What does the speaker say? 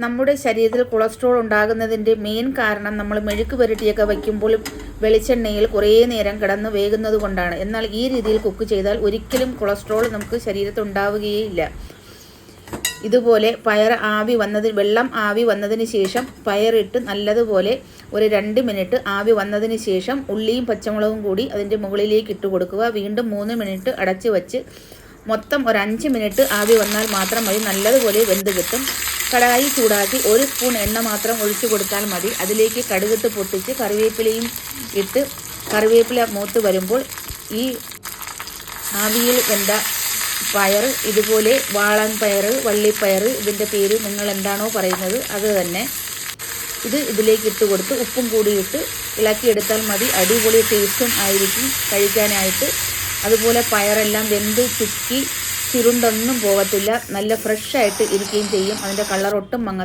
നമ്മുടെ ശരീരത്തിൽ cholesterol ഉണ്ടാകുന്നതിൻ്റെ main കാരണം നമ്മൾ മെഴുക്ക് പുരട്ടിയൊക്കെ വയ്ക്കുമ്പോൾ വെളിച്ചെണ്ണയിൽ കുറേ നേരം കിടന്ന് വേകുന്നത് കൊണ്ടാണ്. എന്നാൽ ഈ രീതിയിൽ കുക്ക് ചെയ്താൽ ഒരിക്കലും കൊളസ്ട്രോൾ നമുക്ക് ശരീരത്തിൽ ഉണ്ടാവുകയില്ല. ഇതുപോലെ വെള്ളം ആവി വന്നതിന് ശേഷം പയറിട്ട് നല്ലതുപോലെ ഒരു 2 മിനിറ്റ് ആവി വന്നതിന് ശേഷം ഉള്ളിയും പച്ചമുളകും കൂടി അതിൻ്റെ മുകളിലേക്ക് ഇട്ട് കൊടുക്കുക. വീണ്ടും 3 മിനിറ്റ് അടച്ച് വച്ച് മൊത്തം ഒരു 5 മിനിറ്റ് ആവി വന്നാൽ മാത്രം മതി. നല്ലതുപോലെ വെന്ത് കിട്ടും. കടായി ചൂടാക്കി 1 സ്പൂൺ എണ്ണ മാത്രം ഒഴിച്ചു കൊടുത്താൽ മതി. അതിലേക്ക് കടുകിട്ട് പൊട്ടിച്ച് കറിവേപ്പിലയും ഇട്ട് കറിവേപ്പില മൂത്ത് വരുമ്പോൾ ഈ ആവിയിൽ വെന്ത പയർ, ഇതുപോലെ വാളൻ പയർ, വള്ളിപ്പയർ, ഇതിൻ്റെ പേര് നിങ്ങൾ എന്താണോ പറയുന്നത് അത് തന്നെ, ഇതിലേക്ക് ഇട്ട് കൊടുത്ത് ഉപ്പും കൂടി ഇട്ട് ഇളക്കിയെടുത്താൽ മതി. അടിപൊളി ടേസ്റ്റും ആയിരിക്കും കഴിക്കാനായിട്ട്. അതുപോലെ പയറെല്ലാം വെന്ത് ചുരുണ്ടൊന്നും പോകത്തില്ല, നല്ല ഫ്രഷായിട്ട് ഇരിക്കുകയും ചെയ്യും. അതിൻ്റെ കളർ ഒട്ടും